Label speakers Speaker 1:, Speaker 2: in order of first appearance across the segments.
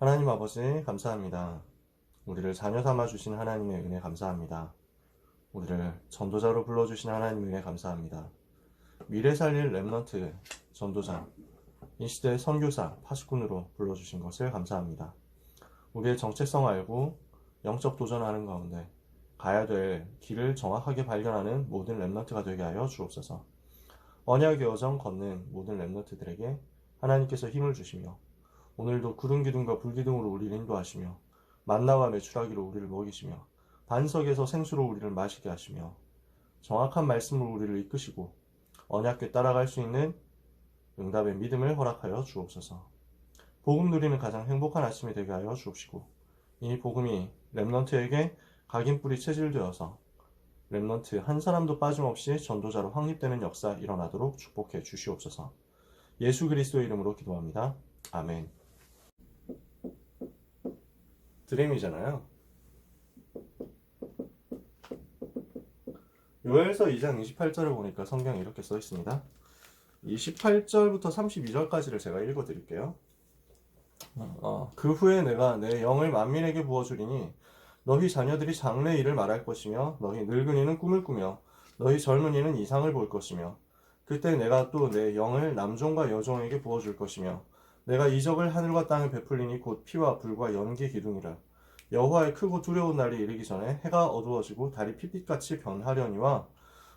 Speaker 1: 하나님 아버지 감사합니다. 우리를 자녀 삼아 주신 하나님의 은혜 감사합니다. 우리를 전도자로 불러주신 하나님의 은혜 감사합니다. 미래 살릴 렘넌트 전도자, 이 시대 선교사, 파수꾼으로 불러주신 것을 감사합니다. 우리의 정체성 알고 영적 도전하는 가운데 가야 될 길을 정확하게 발견하는 모든 렘넌트가 되게 하여 주옵소서. 언약의 여정 걷는 모든 렘넌트들에게 하나님께서 힘을 주시며 오늘도 구름 기둥과 불 기둥으로 우리를 인도하시며 만나와 메추라기로 우리를 먹이시며 반석에서 생수로 우리를 마시게 하시며 정확한 말씀으로 우리를 이끄시고 언약궤 따라갈 수 있는 응답의 믿음을 허락하여 주옵소서. 복음 누리는 가장 행복한 아침이 되게 하여 주옵시고 이 복음이 렘넌트에게 각인뿌리 체질되어서 렘넌트 한 사람도 빠짐없이 전도자로 확립되는 역사 일어나도록 축복해 주시옵소서. 예수 그리스도의 이름으로 기도합니다. 아멘. 드림이잖아요. 요엘서 2장 28절을 보니까 성경에 이렇게 써 있습니다. 28절부터 32절까지를 제가 읽어 드릴게요. 그 후에 내가 내 영을 만민에게 부어주리니 너희 자녀들이 장래 일을 말할 것이며 너희 늙은이는 꿈을 꾸며 너희 젊은이는 이상을 볼 것이며 그때 내가 또 내 영을 남종과 여종에게 부어줄 것이며 내가 이적을 하늘과 땅에 베풀리니 곧 피와 불과 연기 기둥이라. 여호와의 크고 두려운 날이 이르기 전에 해가 어두워지고 달이 핏빛같이 변하려니와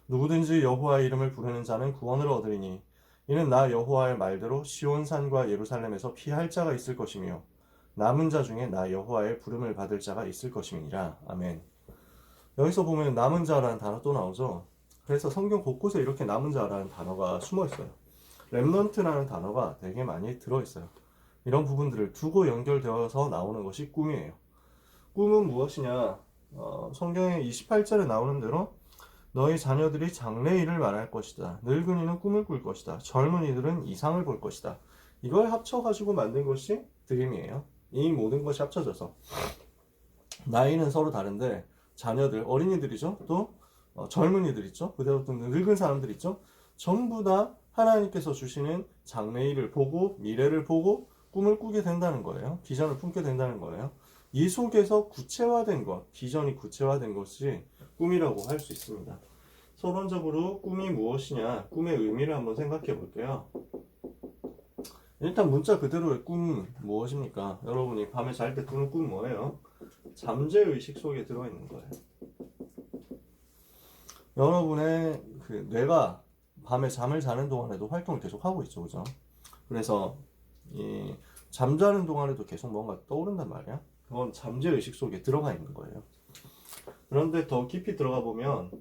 Speaker 1: 누구든지 여호와의 이름을 부르는 자는 구원을 얻으리니 이는 나 여호와의 말대로 시온산과 예루살렘에서 피할 자가 있을 것이며 남은 자 중에 나 여호와의 부름을 받을 자가 있을 것임이니라. 아멘. 여기서 보면 남은 자라는 단어 또 나오죠. 그래서 성경 곳곳에 이렇게 남은 자라는 단어가 숨어 있어요. 렘넌트라는 단어가 되게 많이 들어있어요. 이런 부분들을 두고 연결되어서 나오는 것이 꿈이에요. 꿈은 무엇이냐? 성경의 28절에 나오는 대로 너희 자녀들이 장래 일을 말할 것이다. 늙은이는 꿈을 꿀 것이다. 젊은이들은 이상을 볼 것이다. 이걸 합쳐가지고 만든 것이 드림이에요. 이 모든 것이 합쳐져서 나이는 서로 다른데 자녀들, 어린이들이죠. 또 젊은이들 있죠. 그대로 또 늙은 사람들 있죠. 전부 다 하나님께서 주시는 장래일을 보고 미래를 보고 꿈을 꾸게 된다는 거예요. 비전을 품게 된다는 거예요. 이 속에서 구체화된 것, 비전이 구체화된 것이 꿈이라고 할 수 있습니다. 서론적으로 꿈이 무엇이냐, 꿈의 의미를 한번 생각해 볼게요. 일단 문자 그대로의 꿈 무엇입니까? 여러분이 밤에 잘 때 꾸는 꿈 뭐예요? 잠재의식 속에 들어있는 거예요. 여러분의 그 뇌가 밤에 잠을 자는 동안에도 활동을 계속 하고 있죠, 그죠? 그래서 이 잠자는 동안에도 계속 뭔가 떠오른단 말이야. 그건 잠재의식 속에 들어가 있는 거예요. 그런데 더 깊이 들어가 보면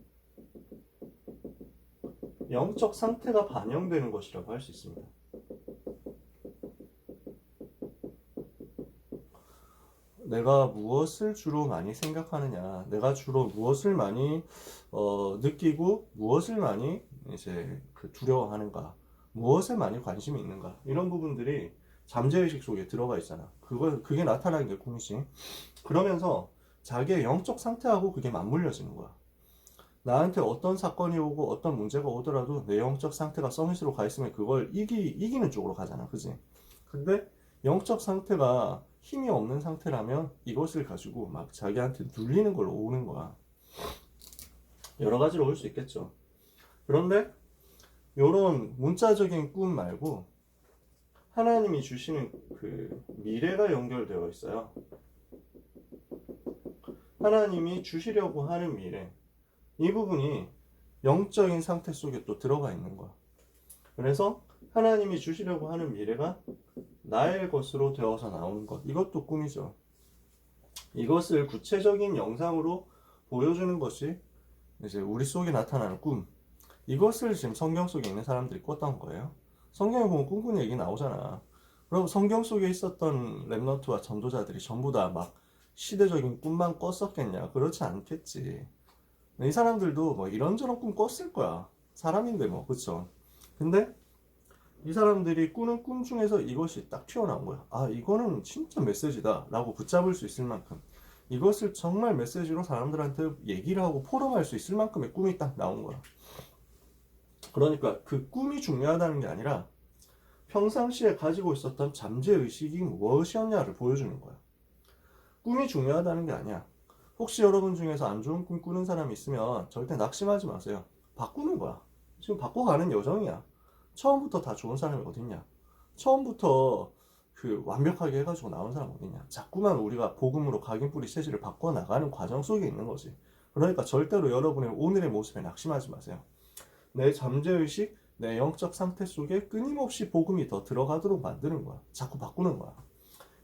Speaker 1: 영적 상태가 반영되는 것이라고 할 수 있습니다. 내가 무엇을 주로 많이 생각하느냐, 내가 주로 무엇을 많이 느끼고 무엇을 많이 이제 두려워하는가, 무엇에 많이 관심이 있는가, 이런 부분들이 잠재의식 속에 들어가 있잖아. 그게 나타나는 게 꿈이지. 그러면서 자기의 영적 상태하고 그게 맞물려지는 거야. 나한테 어떤 사건이 오고 어떤 문제가 오더라도 내 영적 상태가 서밋으로 가 있으면 그걸 이기는 쪽으로 가잖아. 그지? 근데 영적 상태가 힘이 없는 상태라면 이것을 가지고 막 자기한테 눌리는 걸로 오는 거야. 여러 가지로 올 수 있겠죠. 그런데 이런 문자적인 꿈 말고 하나님이 주시는 그 미래가 연결되어 있어요. 하나님이 주시려고 하는 미래, 이 부분이 영적인 상태 속에 또 들어가 있는 거야. 그래서 하나님이 주시려고 하는 미래가 나의 것으로 되어서 나오는 것, 이것도 꿈이죠. 이것을 구체적인 영상으로 보여주는 것이 이제 우리 속에 나타나는 꿈. 이것을 지금 성경 속에 있는 사람들이 꿨던 거예요. 성경에 보면 꿈꾸는 얘기 나오잖아. 그럼 성경 속에 있었던 렘넌트와 전도자들이 전부 다 막 시대적인 꿈만 꿨었겠냐? 그렇지 않겠지. 이 사람들도 뭐 이런저런 꿈 꿨을 거야. 사람인데 뭐, 그쵸? 근데 이 사람들이 꾸는 꿈 중에서 이것이 딱 튀어나온 거야. 아, 이거는 진짜 메시지다 라고 붙잡을 수 있을 만큼, 이것을 정말 메시지로 사람들한테 얘기를 하고 포럼할 수 있을 만큼의 꿈이 딱 나온 거야. 그러니까 그 꿈이 중요하다는 게 아니라 평상시에 가지고 있었던 잠재의식이 무엇이었냐를 보여주는 거야. 꿈이 중요하다는 게 아니야. 혹시 여러분 중에서 안 좋은 꿈 꾸는 사람이 있으면 절대 낙심하지 마세요. 바꾸는 거야. 지금 바꿔가는 여정이야. 처음부터 다 좋은 사람이 어딨냐? 처음부터 그 완벽하게 해가지고 나온 사람 어딨냐? 자꾸만 우리가 복음으로 각인뿌리 체질을 바꿔나가는 과정 속에 있는 거지. 그러니까 절대로 여러분의 오늘의 모습에 낙심하지 마세요. 내 잠재의식, 내 영적 상태 속에 끊임없이 복음이 더 들어가도록 만드는 거야. 자꾸 바꾸는 거야.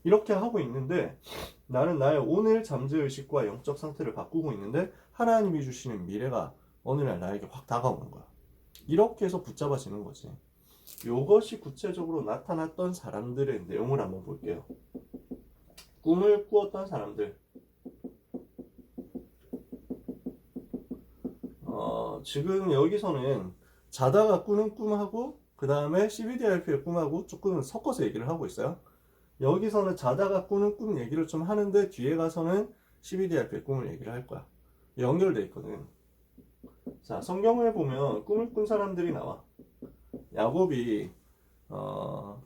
Speaker 1: 이렇게 하고 있는데 나는 나의 오늘 잠재의식과 영적 상태를 바꾸고 있는데 하나님이 주시는 미래가 어느 날 나에게 확 다가오는 거야. 이렇게 해서 붙잡아지는 거지. 이것이 구체적으로 나타났던 사람들의 내용을 한번 볼게요. 꿈을 꾸었던 사람들. 지금 여기서는 자다가 꾸는 꿈하고 그 다음에 CBDRP의 꿈하고 조금 섞어서 얘기를 하고 있어요. 여기서는 자다가 꾸는 꿈 얘기를 좀 하는데 뒤에 가서는 CBDRP의 꿈을 얘기를 할 거야. 연결돼 있거든. 자, 성경을 보면 꿈을 꾼 사람들이 나와. 야곱이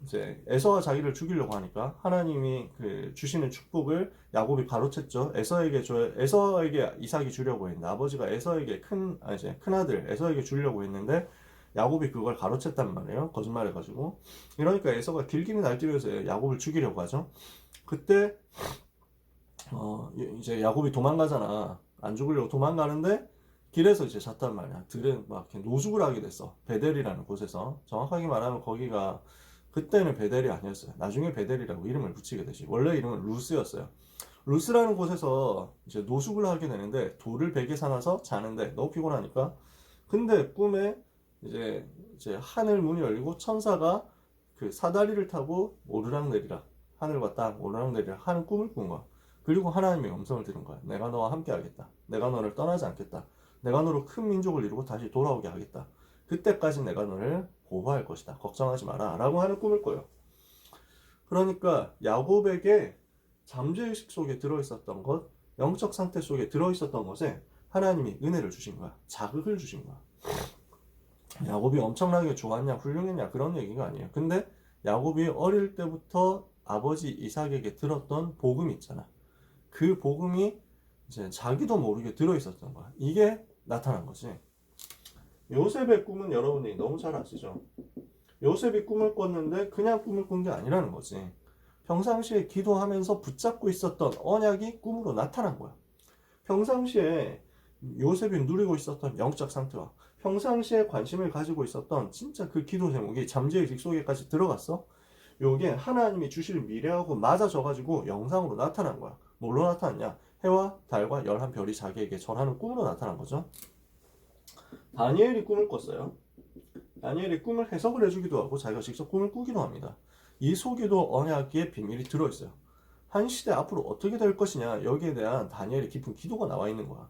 Speaker 1: 이제 에서가 자기를 죽이려고 하니까 하나님이 그 주시는 축복을 야곱이 가로챘죠. 에서에게 이삭이 주려고 했는데 아버지가 에서에게 큰 아들 에서에게 주려고 했는데 야곱이 그걸 가로챘단 말이에요. 거짓말해가지고. 이러니까 에서가 길길이 날뛰면서 야곱을 죽이려고 하죠. 그때 이제 야곱이 도망가잖아. 안 죽으려고 도망가는데 길에서 이제 잤단 말이야. 들은 막 이렇게 노숙을 하게 됐어. 베델이라는 곳에서. 정확하게 말하면 거기가 그때는 베델이 아니었어요. 나중에 베델이라고 이름을 붙이게 되지. 원래 이름은 루스였어요. 루스라는 곳에서 이제 노숙을 하게 되는데 돌을 베개 삼아서 자는데 너무 피곤하니까. 근데 꿈에 이제 하늘 문이 열리고 천사가 그 사다리를 타고 오르락내리락 하늘과 땅 오르락내리락 하는 꿈을 꾼 거야. 그리고 하나님의 음성을 들은 거야. 내가 너와 함께 하겠다. 내가 너를 떠나지 않겠다. 내가 너로 큰 민족을 이루고 다시 돌아오게 하겠다. 그때까지 내가 너를 보호할 것이다. 걱정하지 마라. 라고 하는 꿈을 꿔요. 그러니까 야곱에게 잠재의식 속에 들어있었던 것, 영적 상태 속에 들어있었던 것에 하나님이 은혜를 주신 거야. 자극을 주신 거야. 야곱이 엄청나게 좋았냐, 훌륭했냐 그런 얘기가 아니에요. 근데 야곱이 어릴 때부터 아버지 이삭에게 들었던 복음이 있잖아. 그 복음이 이제 자기도 모르게 들어있었던 거야. 이게 나타난 거지. 요셉의 꿈은 여러분이 너무 잘 아시죠? 요셉이 꿈을 꿨는데 그냥 꿈을 꾼 게 아니라는 거지. 평상시에 기도하면서 붙잡고 있었던 언약이 꿈으로 나타난 거야. 평상시에 요셉이 누리고 있었던 영적 상태와 평상시에 관심을 가지고 있었던 진짜 그 기도 제목이 잠재의식 속에까지 들어갔어. 요게 하나님이 주실 미래하고 맞아져가지고 영상으로 나타난 거야. 뭘로 나타났냐? 해와 달과 11별이 자기에게 절하는 꿈으로 나타난 거죠. 다니엘이 꿈을 꿨어요. 다니엘이 꿈을 해석을 해주기도 하고 자기가 직접 꿈을 꾸기도 합니다. 이 속에도 언약의 비밀이 들어있어요. 한 시대 앞으로 어떻게 될 것이냐, 여기에 대한 다니엘의 깊은 기도가 나와 있는 거야.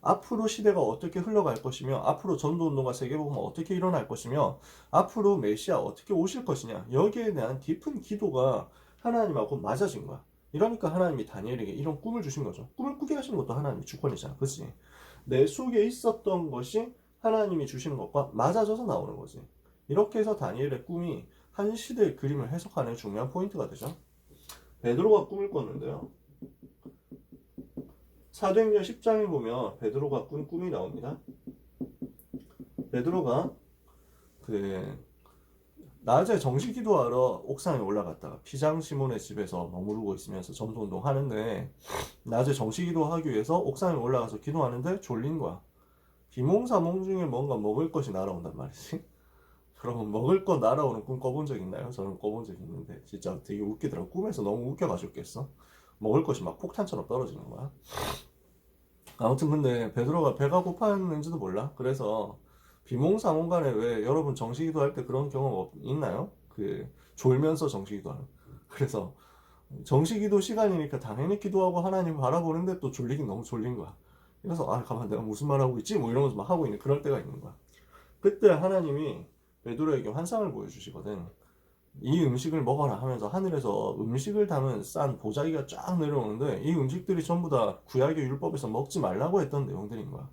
Speaker 1: 앞으로 시대가 어떻게 흘러갈 것이며, 앞으로 전도운동과 세계복음은 어떻게 일어날 것이며, 앞으로 메시아 어떻게 오실 것이냐, 여기에 대한 깊은 기도가 하나님하고 맞아진 거야. 이러니까 하나님이 다니엘에게 이런 꿈을 주신 거죠. 꿈을 꾸게 하시는 것도 하나님의 주권이잖아. 그치? 내 속에 있었던 것이 하나님이 주시는 것과 맞아져서 나오는 거지. 이렇게 해서 다니엘의 꿈이 한 시대의 그림을 해석하는 중요한 포인트가 되죠. 베드로가 꿈을 꿨는데요. 사도행전 10장에 보면 베드로가 꾼 꿈이 나옵니다. 베드로가 낮에 정시 기도하러 옥상에 올라갔다가 피장 시몬의 집에서 머무르고 있으면서 전도운동 하는데, 낮에 정시 기도하기 위해서 옥상에 올라가서 기도하는데 졸린 거야. 비몽사몽 중에 뭔가 먹을 것이 날아온단 말이지. 그러면 먹을 거 날아오는 꿈 꿔본 적 있나요? 저는 꿔본 적 있는데 진짜 되게 웃기더라고. 꿈에서 너무 웃겨가지고 깼어. 먹을 것이 막 폭탄처럼 떨어지는 거야. 아무튼 근데 베드로가 배가 고팠는지도 몰라. 그래서 비몽사몽간에 왜 여러분 정시기도 할 때 그런 경험 있나요? 졸면서 정시기도 하는. 그래서 정시기도 시간이니까 당연히 기도하고 하나님 바라보는데 또 졸리긴 너무 졸린 거야. 그래서 가만 내가 무슨 말 하고 있지? 뭐 이러면서 막 하고 있는 그럴 때가 있는 거야. 그때 하나님이 베드로에게 환상을 보여주시거든. 이 음식을 먹어라 하면서 하늘에서 음식을 담은 싼 보자기가 쫙 내려오는데 이 음식들이 전부 다 구약의 율법에서 먹지 말라고 했던 내용들인 거야.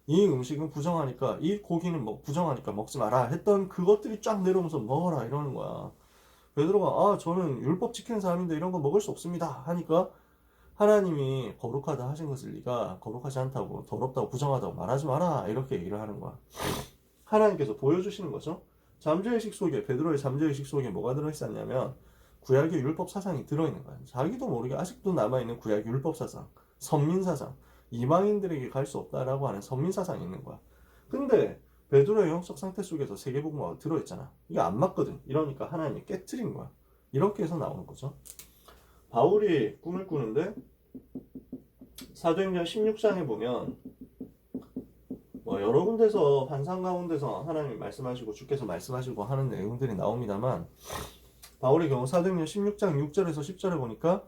Speaker 1: 이 음식은 부정하니까, 이 고기는 뭐 부정하니까 먹지 마라 했던 그것들이 쫙 내려오면서 먹어라 이러는 거야. 베드로가 저는 율법 지키는 사람인데 이런 거 먹을 수 없습니다 하니까 하나님이 거룩하다 하신 것을 네가 거룩하지 않다고 더럽다고 부정하다고 말하지 마라 이렇게 얘기를 하는 거야. 하나님께서 보여주시는 거죠. 잠재의식 속에, 베드로의 잠재의식 속에 뭐가 들어있었냐면 구약의 율법 사상이 들어있는 거야. 자기도 모르게 아직도 남아있는 구약의 율법 사상, 선민 사상, 이방인들에게 갈 수 없다라고 하는 선민 사상이 있는 거야. 근데 베드로의 영적 상태 속에서 세계복음화가 들어있잖아. 이게 안 맞거든. 이러니까 하나님이 깨트린 거야. 이렇게 해서 나오는 거죠. 바울이 꿈을 꾸는데 사도행전 16장에 보면 뭐 여러 군데서 환상 가운데서 하나님이 말씀하시고 주께서 말씀하시고 하는 내용들이 나옵니다만 바울의 경우 사도행전 16장 6절에서 10절에 보니까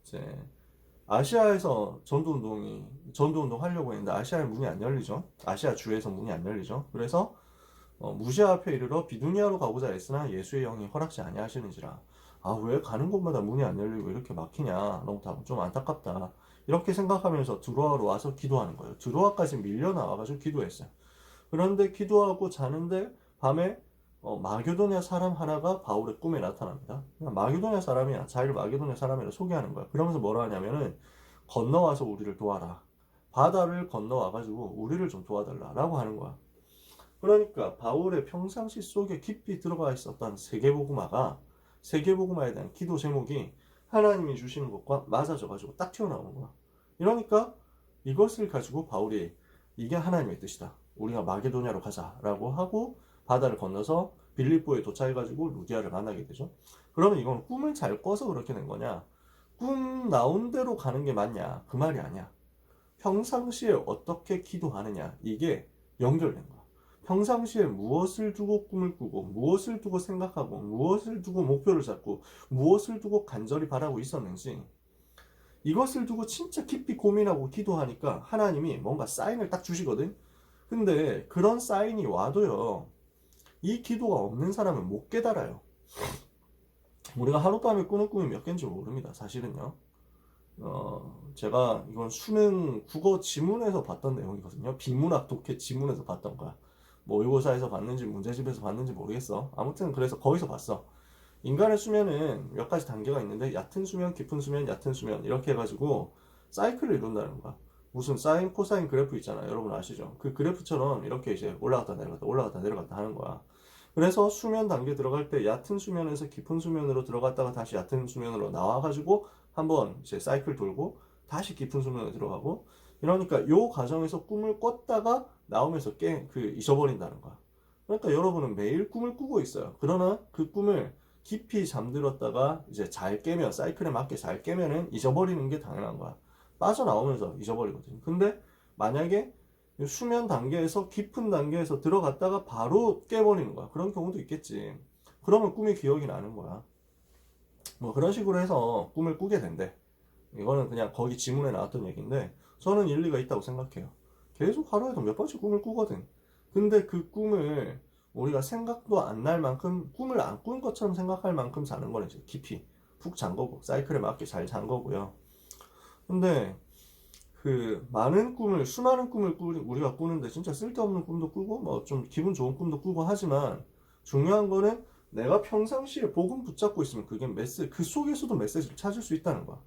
Speaker 1: 이제 아시아에서 전도운동 하려고 했는데 아시아의 문이 안 열리죠. 아시아 주에서 문이 안 열리죠. 그래서 무시아 앞에 이르러 비두니아로 가고자 했으나 예수의 영이 허락지 아니하시는지라. 왜 가는 곳마다 문이 안 열리고 이렇게 막히냐. 너무 좀 안타깝다. 이렇게 생각하면서 드로아로 와서 기도하는 거예요. 드로아까지 밀려 나와가지고 기도했어요. 그런데 기도하고 자는데 밤에 마게도냐 사람 하나가 바울의 꿈에 나타납니다. 마게도냐 사람이야. 자기를 마게도냐 사람이라 소개하는 거야. 그러면서 뭐라 하냐면은 건너와서 우리를 도와라. 바다를 건너와가지고 우리를 좀 도와달라라고 하는 거야. 그러니까 바울의 평상시 속에 깊이 들어가 있었던 세계복음화에 대한 기도 제목이 하나님이 주시는 것과 맞아져가지고 딱 튀어나오는 거야. 이러니까 이것을 가지고 바울이 이게 하나님의 뜻이다. 우리가 마게도냐로 가자라고 하고 바다를 건너서 빌립보에 도착해가지고 루디아를 만나게 되죠. 그러면 이건 꿈을 잘 꿔서 그렇게 된 거냐? 꿈 나온 대로 가는 게 맞냐? 그 말이 아니야. 평상시에 어떻게 기도하느냐? 이게 연결된 거야. 평상시에 무엇을 두고 꿈을 꾸고 무엇을 두고 생각하고 무엇을 두고 목표를 잡고 무엇을 두고 간절히 바라고 있었는지 이것을 두고 진짜 깊이 고민하고 기도하니까 하나님이 뭔가 사인을 딱 주시거든. 근데 그런 사인이 와도요, 이 기도가 없는 사람은 못 깨달아요. 우리가 하룻밤에 꾸는 꿈이 몇 개인지 모릅니다. 사실은요. 제가 이건 수능 국어 지문에서 봤던 내용이거든요. 비문학 독해 지문에서 봤던 거야. 뭐 모의고사에서 봤는지 문제집에서 봤는지 모르겠어. 아무튼 그래서 거기서 봤어. 인간의 수면은 몇 가지 단계가 있는데 얕은 수면, 깊은 수면, 얕은 수면 이렇게 해가지고 사이클을 이룬다는 거야. 무슨 사인, 코사인 그래프 있잖아요. 여러분 아시죠? 그 그래프처럼 이렇게 이제 올라갔다 내려갔다 올라갔다 내려갔다 하는 거야. 그래서 수면 단계 들어갈 때 얕은 수면에서 깊은 수면으로 들어갔다가 다시 얕은 수면으로 나와가지고 한번 이제 사이클 돌고 다시 깊은 수면으로 들어가고 이러니까 요 과정에서 꿈을 꿨다가 나오면서 잊어버린다는 거야. 그러니까 여러분은 매일 꿈을 꾸고 있어요. 그러나 그 꿈을 깊이 잠들었다가 이제 잘 깨면 사이클에 맞게 잘 깨면은 잊어버리는 게 당연한 거야. 빠져나오면서 잊어버리거든. 근데 만약에 수면 단계에서 깊은 단계에서 들어갔다가 바로 깨버리는 거야. 그런 경우도 있겠지. 그러면 꿈이 기억이 나는 거야. 뭐 그런 식으로 해서 꿈을 꾸게 된대. 이거는 그냥 거기 지문에 나왔던 얘기인데 저는 일리가 있다고 생각해요. 계속 하루에도 몇 번씩 꿈을 꾸거든. 근데 그 꿈을 우리가 생각도 안 날 만큼 꿈을 안 꾼 것처럼 생각할 만큼 자는 거는 이제 깊이 푹 잔 거고 사이클에 맞게 잘 잔 거고요. 근데 수많은 꿈을 우리가 꾸는데 진짜 쓸데없는 꿈도 꾸고 뭐 좀 기분 좋은 꿈도 꾸고 하지만 중요한 거는 내가 평상시에 복음 붙잡고 있으면 그게 그 속에서도 메시지를 찾을 수 있다는 거야.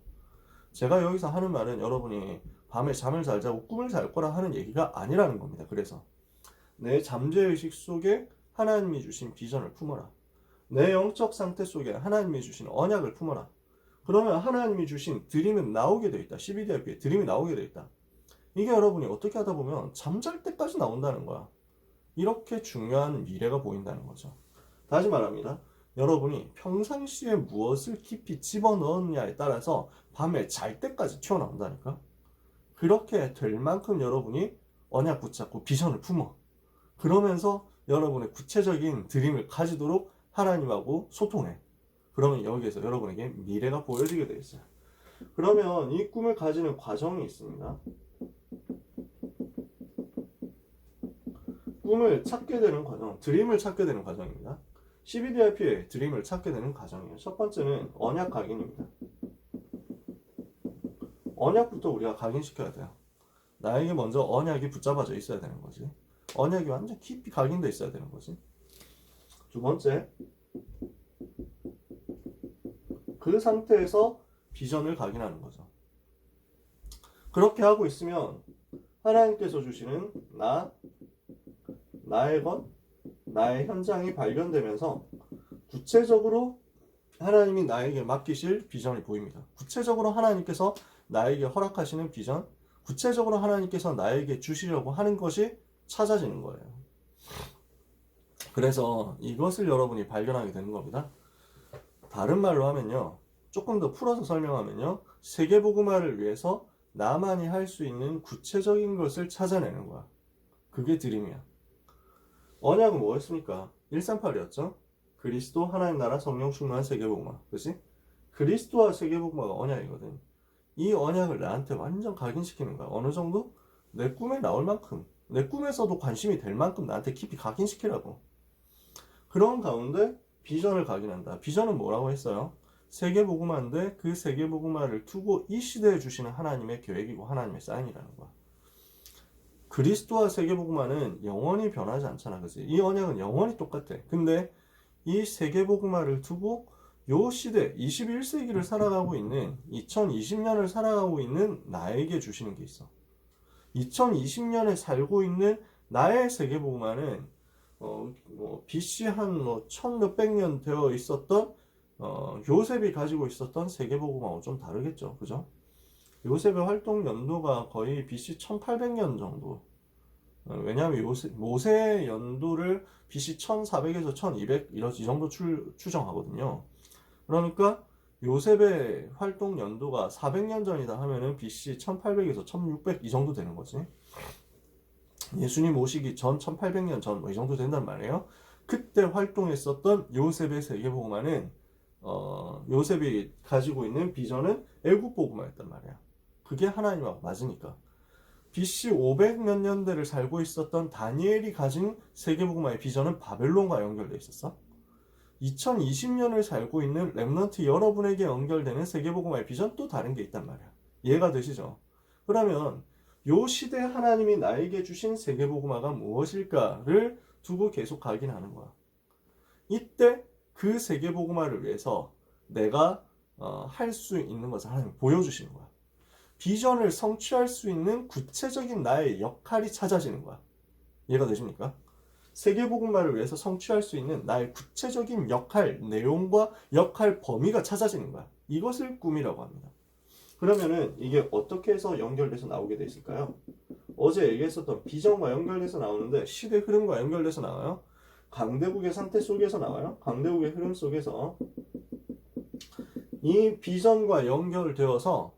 Speaker 1: 제가 여기서 하는 말은 여러분이 밤에 잠을 잘 자고 꿈을 잘 거라 하는 얘기가 아니라는 겁니다. 그래서 내 잠재의식 속에 하나님이 주신 비전을 품어라. 내 영적 상태 속에 하나님이 주신 언약을 품어라. 그러면 하나님이 주신 드림은 나오게 돼 있다. 12DRP에 드림이 나오게 돼 있다. 이게 여러분이 어떻게 하다 보면 잠잘 때까지 나온다는 거야. 이렇게 중요한 미래가 보인다는 거죠. 다시 말합니다. 여러분이 평상시에 무엇을 깊이 집어넣느냐에 따라서 밤에 잘 때까지 튀어나온다니까. 그렇게 될 만큼 여러분이 언약 붙잡고 비전을 품어. 그러면서 여러분의 구체적인 드림을 가지도록 하나님하고 소통해. 그러면 여기에서 여러분에게 미래가 보여지게 되어 있어요. 그러면 이 꿈을 가지는 과정이 있습니다. 꿈을 찾게 되는 과정, 드림을 찾게 되는 과정입니다. CBDRP의 드림을 찾게 되는 과정이에요. 첫 번째는 언약 각인입니다. 언약부터 우리가 각인시켜야 돼요. 나에게 먼저 언약이 붙잡아져 있어야 되는 거지. 언약이 완전 깊이 각인돼 있어야 되는 거지. 두 번째, 그 상태에서 비전을 각인하는 거죠. 그렇게 하고 있으면 하나님께서 주시는 나의 것, 나의 현장이 발견되면서 구체적으로 하나님이 나에게 맡기실 비전이 보입니다. 구체적으로 하나님께서 나에게 허락하시는 비전, 구체적으로 하나님께서 나에게 주시려고 하는 것이 찾아지는 거예요. 그래서 이것을 여러분이 발견하게 되는 겁니다. 다른 말로 하면요, 조금 더 풀어서 설명하면요, 세계복음화를 위해서 나만이 할 수 있는 구체적인 것을 찾아내는 거야. 그게 드림이야. 언약은 뭐였습니까? 138이었죠? 그리스도, 하나님 나라, 성령 충만한 세계복음화. 그치? 그리스도와 세계복음화가 언약이거든. 이 언약을 나한테 완전 각인시키는 거야. 어느 정도? 내 꿈에 나올 만큼, 내 꿈에서도 관심이 될 만큼 나한테 깊이 각인시키라고. 그런 가운데 비전을 각인한다. 비전은 뭐라고 했어요? 세계복음화인데 그 세계복음화를 두고 이 시대에 주시는 하나님의 계획이고 하나님의 사인이라는 거야. 그리스도와 세계복음화는 영원히 변하지 않잖아. 그치? 이 언약은 영원히 똑같아. 근데 이 세계복음화를 두고 요 시대, 21세기를 살아가고 있는, 2020년을 살아가고 있는 나에게 주시는 게 있어. 2020년에 살고 있는 나의 세계복음화는 BC 한 1000몇백 년 되어 있었던 요셉이 가지고 있었던 세계복음화하고 좀 다르겠죠. 그죠? 요셉의 활동 연도가 거의 BC 1800년 정도. 왜냐하면 모세 연도를 BC 1400에서 1200 이 정도 추정하거든요. 그러니까 요셉의 활동 연도가 400년 전이다 하면은 BC 1800에서 1600 이 정도 되는 거지. 예수님 오시기 전 1800년 전 이 정도 된단 말이에요. 그때 활동했었던 요셉의 세계복음화는 요셉이 가지고 있는 비전은 애국복음화였단 말이야. 그게 하나님하고 맞으니까. BC 500 몇 년대를 살고 있었던 다니엘이 가진 세계복음화의 비전은 바벨론과 연결돼 있었어. 2020년을 살고 있는 렘넌트 여러분에게 연결되는 세계복음화의 비전 또 다른 게 있단 말이야. 이해가 되시죠? 그러면 요 시대 하나님이 나에게 주신 세계복음화가 무엇일까를 두고 계속 각인하는 거야. 이때 그 세계복음화를 위해서 내가 할 수 있는 것을 하나님 보여주시는 거야. 비전을 성취할 수 있는 구체적인 나의 역할이 찾아지는 거야. 이해가 되십니까? 세계복음화를 위해서 성취할 수 있는 나의 구체적인 역할, 내용과 역할 범위가 찾아지는 거야. 이것을 꿈이라고 합니다. 그러면은 이게 어떻게 해서 연결돼서 나오게 돼 있을까요? 어제 얘기했었던 비전과 연결돼서 나오는데 시대 흐름과 연결돼서 나와요. 강대국의 상태 속에서 나와요. 강대국의 흐름 속에서 이 비전과 연결되어서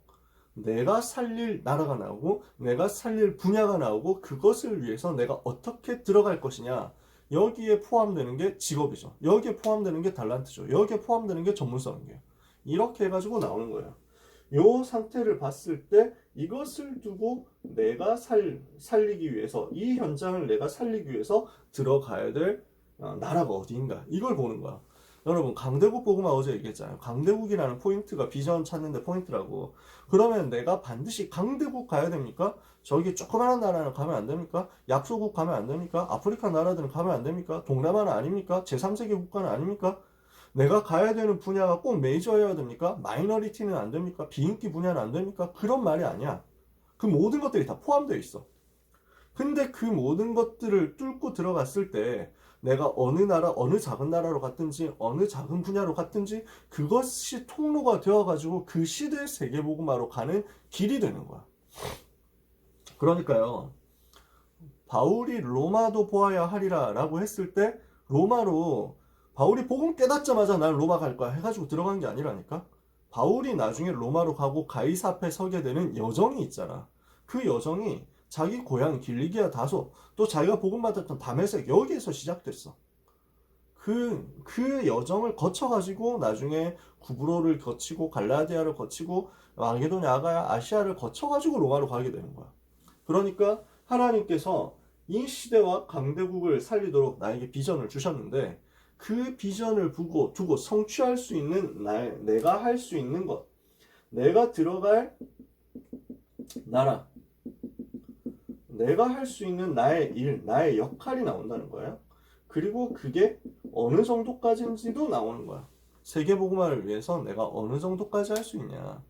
Speaker 1: 내가 살릴 나라가 나오고 내가 살릴 분야가 나오고 그것을 위해서 내가 어떻게 들어갈 것이냐. 여기에 포함되는 게 직업이죠. 여기에 포함되는 게 달란트죠. 여기에 포함되는 게 전문성이에요. 이렇게 해가지고 나오는 거예요. 요 상태를 봤을 때 이것을 두고 내가 살리기 위해서 이 현장을 내가 살리기 위해서 들어가야 될 나라가 어디인가 이걸 보는 거야. 여러분 강대국 복음화 어제 얘기했잖아요. 강대국이라는 포인트가 비전 찾는 데 포인트라고. 그러면 내가 반드시 강대국 가야 됩니까? 저기 조그마한 나라는 가면 안 됩니까? 약소국 가면 안 됩니까? 아프리카 나라들은 가면 안 됩니까? 동남아는 아닙니까? 제3세계 국가는 아닙니까? 내가 가야 되는 분야가 꼭 메이저여야 됩니까? 마이너리티는 안 됩니까? 비인기 분야는 안 됩니까? 그런 말이 아니야. 그 모든 것들이 다 포함되어 있어. 근데 그 모든 것들을 뚫고 들어갔을 때 내가 어느 나라, 어느 작은 나라로 갔든지 어느 작은 분야로 갔든지 그것이 통로가 되어가지고 그 시대의 세계복음화로 가는 길이 되는 거야. 그러니까요. 바울이 로마도 보아야 하리라 라고 했을 때 로마로 바울이 복음 깨닫자마자 난 로마 갈 거야 해가지고 들어간 게 아니라니까. 바울이 나중에 로마로 가고 가이사 앞에 서게 되는 여정이 있잖아. 그 여정이 자기 고향 길리기아 다소 또 자기가 복음 받았던 다메섹 여기에서 시작됐어. 그 여정을 거쳐가지고 나중에 구브로를 거치고 갈라디아를 거치고 마게도냐 아가야 아시아를 거쳐가지고 로마로 가게 되는 거야. 그러니까 하나님께서 이 시대와 강대국을 살리도록 나에게 비전을 주셨는데 그 비전을 두고 성취할 수 있는 내가 할 수 있는 것, 내가 들어갈 나라, 내가 할 수 있는 나의 일, 나의 역할이 나온다는 거예요. 그리고 그게 어느 정도까지인지도 나오는 거야. 세계복음화를 위해서 내가 어느 정도까지 할 수 있냐.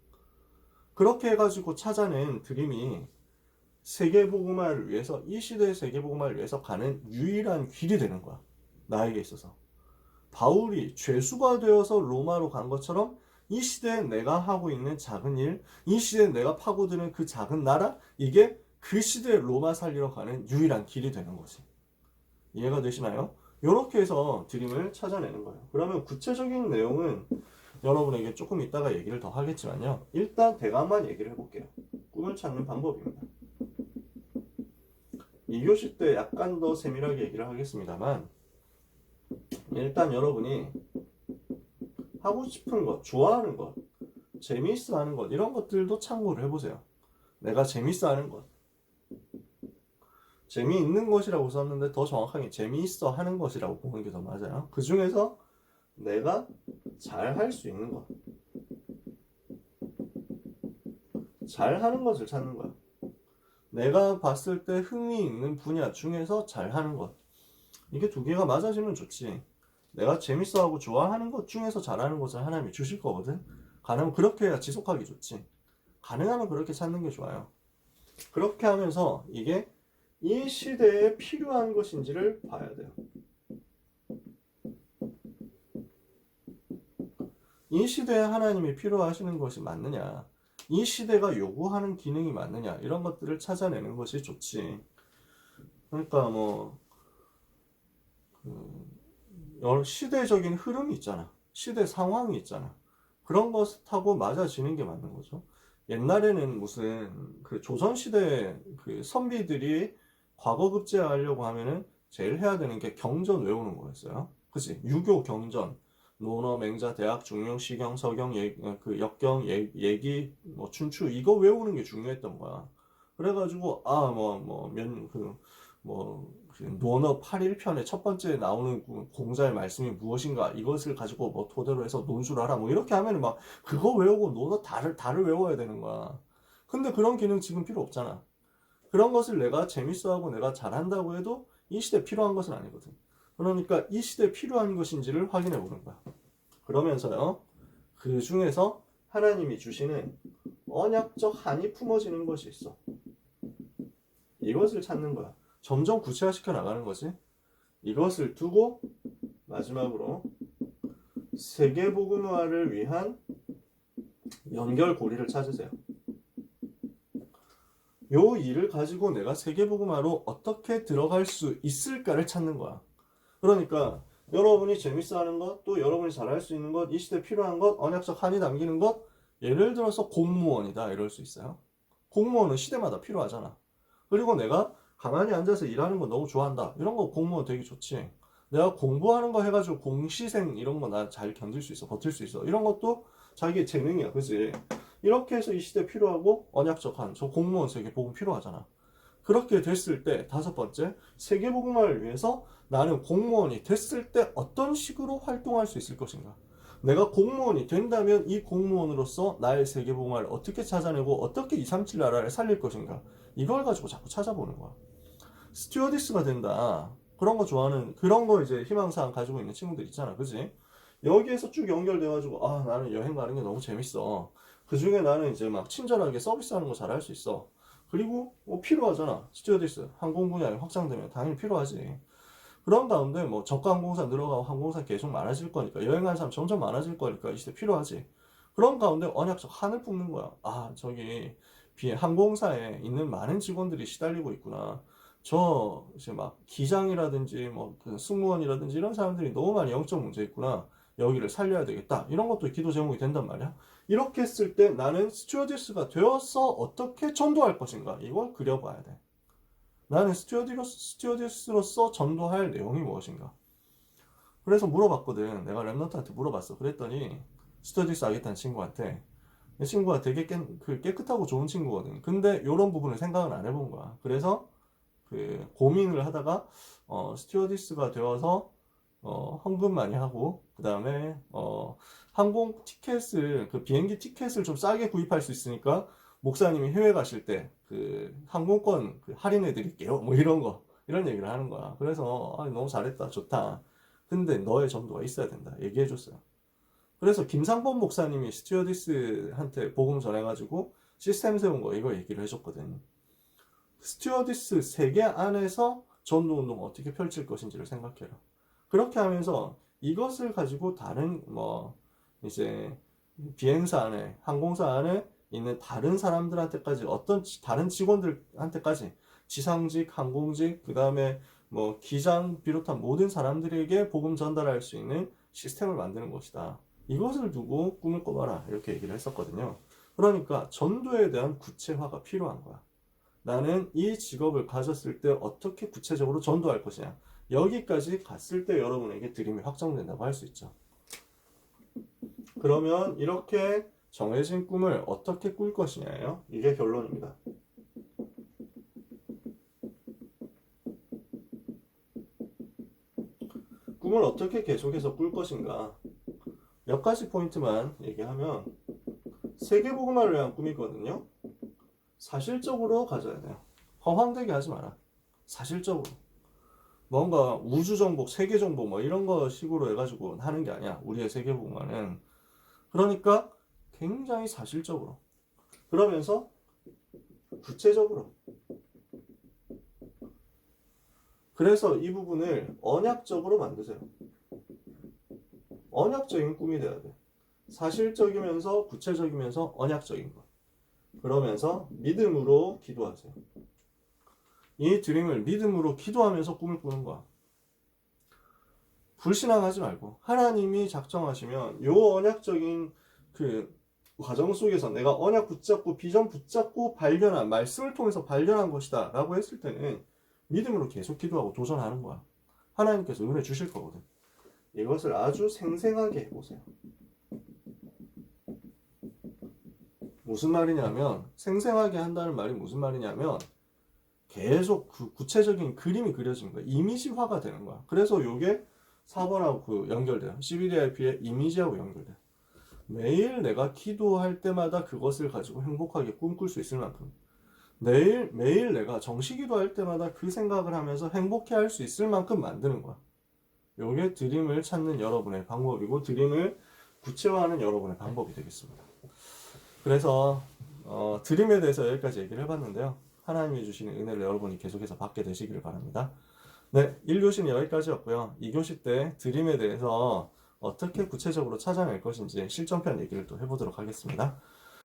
Speaker 1: 그렇게 해가지고 찾아낸 드림이 세계복음화를 위해서, 이 시대의 세계복음화를 위해서 가는 유일한 길이 되는 거야. 나에게 있어서. 바울이 죄수가 되어서 로마로 간 것처럼 이 시대에 내가 하고 있는 작은 일, 이 시대에 내가 파고드는 그 작은 나라, 이게 그 시대에 로마 살리러 가는 유일한 길이 되는 거지. 이해가 되시나요? 이렇게 해서 드림을 찾아내는 거예요. 그러면 구체적인 내용은 여러분에게 조금 이따가 얘기를 더 하겠지만요. 일단 대강만 얘기를 해볼게요. 꿈을 찾는 방법입니다. 2교시 때 약간 더 세밀하게 얘기를 하겠습니다만, 일단 여러분이 하고 싶은 것, 좋아하는 것, 재미있어 하는 것, 이런 것들도 참고를 해보세요. 내가 재미있어 하는 것, 재미있는 것이라고 썼는데 더 정확하게 재미있어 하는 것이라고 보는 게 더 맞아요. 그 중에서 내가 잘 할 수 있는 것, 잘 하는 것을 찾는 거야. 내가 봤을 때 흥미 있는 분야 중에서 잘 하는 것, 이게 두 개가 맞아지면 좋지. 내가 재밌어하고 좋아하는 것 중에서 잘하는 것을 하나님이 주실 거거든. 가능하면 그렇게 해야 지속하기 좋지. 가능하면 그렇게 찾는 게 좋아요. 그렇게 하면서 이게 이 시대에 필요한 것인지를 봐야 돼요. 이 시대에 하나님이 필요하시는 것이 맞느냐, 이 시대가 요구하는 기능이 맞느냐, 이런 것들을 찾아내는 것이 좋지. 그러니까 뭐 여러 시대적인 흐름이 있잖아. 시대 상황이 있잖아. 그런 것하고 맞아지는 게 맞는 거죠. 옛날에는 무슨 그 조선시대 그 선비들이 과거 급제하려고 하면은 제일 해야 되는 게 경전 외우는 거였어요. 그치? 유교 경전, 논어, 맹자, 대학, 중용, 시경, 서경, 그 역경, 예기, 뭐 춘추, 이거 외우는 게 중요했던 거야. 그래가지고 논어 8일편의 첫 번째 나오는 공자의 말씀이 무엇인가, 이것을 가지고 뭐 토대로 해서 논술을 하라, 뭐 이렇게 하면 막 그거 외우고 논어 다를 외워야 되는 거야. 근데 그런 기능 지금 필요 없잖아. 그런 것을 내가 재밌어하고 내가 잘한다고 해도 이 시대에 필요한 것은 아니거든. 그러니까 이 시대에 필요한 것인지를 확인해 보는 거야. 그러면서요, 그 중에서 하나님이 주시는 언약적 한이 품어지는 것이 있어. 이것을 찾는 거야. 점점 구체화시켜 나가는 거지. 이것을 두고 마지막으로 세계복음화를 위한 연결고리를 찾으세요. 요 일을 가지고 내가 세계복음화로 어떻게 들어갈 수 있을까를 찾는 거야. 그러니까 여러분이 재밌어하는 것, 또 여러분이 잘할 수 있는 것, 이 시대에 필요한 것, 언약적 한이 담기는 것, 예를 들어서 공무원이다 이럴 수 있어요. 공무원은 시대마다 필요하잖아. 그리고 내가 가만히 앉아서 일하는 거 너무 좋아한다, 이런 거 공무원 되게 좋지. 내가 공부하는 거 해가지고 공시생 이런 거 나 잘 견딜 수 있어, 버틸 수 있어, 이런 것도 자기의 재능이야, 그치? 이렇게 해서 이 시대에 필요하고 언약적 한, 저 공무원 세계복음 필요하잖아. 그렇게 됐을 때 다섯 번째, 세계복음화를 위해서 나는 공무원이 됐을 때 어떤 식으로 활동할 수 있을 것인가. 내가 공무원이 된다면 이 공무원으로서 나의 세계복음화를 어떻게 찾아내고 어떻게 237 나라를 살릴 것인가. 이걸 가지고 자꾸 찾아보는 거야. 스튜어디스가 된다, 그런 거 좋아하는, 그런 거 이제 희망사항 가지고 있는 친구들 있잖아, 그지? 여기에서 쭉 연결돼가지고, 아, 나는 여행 가는 게 너무 재밌어. 그 중에 나는 이제 막 친절하게 서비스하는 거 잘할 수 있어. 그리고 뭐 필요하잖아. 스튜어디스 항공 분야에 확장되면 당연히 필요하지. 그런 가운데 뭐 저가 항공사 늘어가고 항공사 계속 많아질 거니까, 여행하는 사람 점점 많아질 거니까 이 시대 필요하지. 그런 가운데 언약적 한을 품는 거야. 아, 저기 항공사에 있는 많은 직원들이 시달리고 있구나. 저 이제 막 기장이라든지 뭐 그 승무원이라든지 이런 사람들이 너무 많이 영적 문제 있구나. 여기를 살려야 되겠다. 이런 것도 기도 제목이 된단 말이야. 이렇게 했을 때 나는 스튜어디스가 되어서 어떻게 전도할 것인가, 이걸 그려봐야 돼. 나는 스튜어디스로서 전도할 내용이 무엇인가. 그래서 물어봤거든. 내가 랩런트한테 물어봤어. 그랬더니 스튜어디스 하겠다는 친구한테, 내 친구가 되게 깨끗하고 좋은 친구거든. 근데 이런 부분을 생각은 안 해본 거야. 그래서 그 고민을 하다가 스튜어디스가 되어서 헌금 많이 하고, 그 다음에 항공 티켓을, 그 비행기 티켓을 좀 싸게 구입할 수 있으니까 목사님이 해외 가실 때 그 항공권 그 할인해 드릴게요. 뭐 이런 얘기를 하는 거야. 그래서 너무 잘했다, 좋다. 근데 너의 전도가 있어야 된다. 얘기해 줬어요. 그래서 김상범 목사님이 스튜어디스한테 복음 전해가지고 시스템 세운 거 이거 얘기를 해줬거든. 스튜어디스 세계 안에서 전도 운동 어떻게 펼칠 것인지를 생각해라. 그렇게 하면서 이것을 가지고 다른 뭐 이제 비행사 안에 항공사 안에 있는 다른 사람들한테까지 어떤 다른 직원들한테까지 지상직, 항공직, 그 다음에 뭐 기장 비롯한 모든 사람들에게 복음 전달할 수 있는 시스템을 만드는 것이다. 이것을 두고 꿈을 꿔봐라 이렇게 얘기를 했었거든요. 그러니까 전도에 대한 구체화가 필요한 거야. 나는 이 직업을 가졌을 때 어떻게 구체적으로 전도할 것이냐. 여기까지 갔을 때 여러분에게 드림이 확정된다고 할 수 있죠. 그러면 이렇게 정해진 꿈을 어떻게 꿀 것이냐예요. 이게 결론입니다. 꿈을 어떻게 계속해서 꿀 것인가. 몇 가지 포인트만 얘기하면 세계복음화를 위한 꿈이거든요. 사실적으로 가져야 돼요. 허황되게 하지 마라. 사실적으로. 뭔가 우주정복, 세계정복 뭐 이런 거 식으로 해가지고 하는 게 아니야. 우리의 세계복음화는. 그러니까 굉장히 사실적으로. 그러면서 구체적으로. 그래서 이 부분을 언약적으로 만드세요. 언약적인 꿈이 돼야 돼. 사실적이면서 구체적이면서 언약적인 거. 그러면서 믿음으로 기도하세요. 이 드림을 믿음으로 기도하면서 꿈을 꾸는 거야. 불신앙하지 말고 하나님이 작정하시면 요 언약적인 그 과정 속에서 내가 언약 붙잡고 비전 붙잡고 발견한 말씀을 통해서 발견한 것이다 라고 했을 때는 믿음으로 계속 기도하고 도전하는 거야. 하나님께서 은혜 주실 거거든. 이것을 아주 생생하게 해보세요. 무슨 말이냐면 생생하게 한다는 말이 무슨 말이냐면 계속 그 구체적인 그림이 그려진 거야. 이미지화가 되는 거야. 그래서 이게 4번하고 그 연결돼요. CBDIP의 이미지하고 연결돼요. 매일 내가 기도할 때마다 그것을 가지고 행복하게 꿈꿀 수 있을 만큼 매일 내가 정시 기도할 때마다 그 생각을 하면서 행복해 할 수 있을 만큼 만드는 거야. 이게 드림을 찾는 여러분의 방법이고 드림을 구체화하는 여러분의 방법이 되겠습니다. 그래서 드림에 대해서 여기까지 얘기를 해봤는데요. 하나님이 주시는 은혜를 여러분이 계속해서 받게 되시기를 바랍니다. 네, 1교시는 여기까지였고요. 2교시 때 드림에 대해서 어떻게 구체적으로 찾아낼 것인지 실전편 얘기를 또 해보도록 하겠습니다.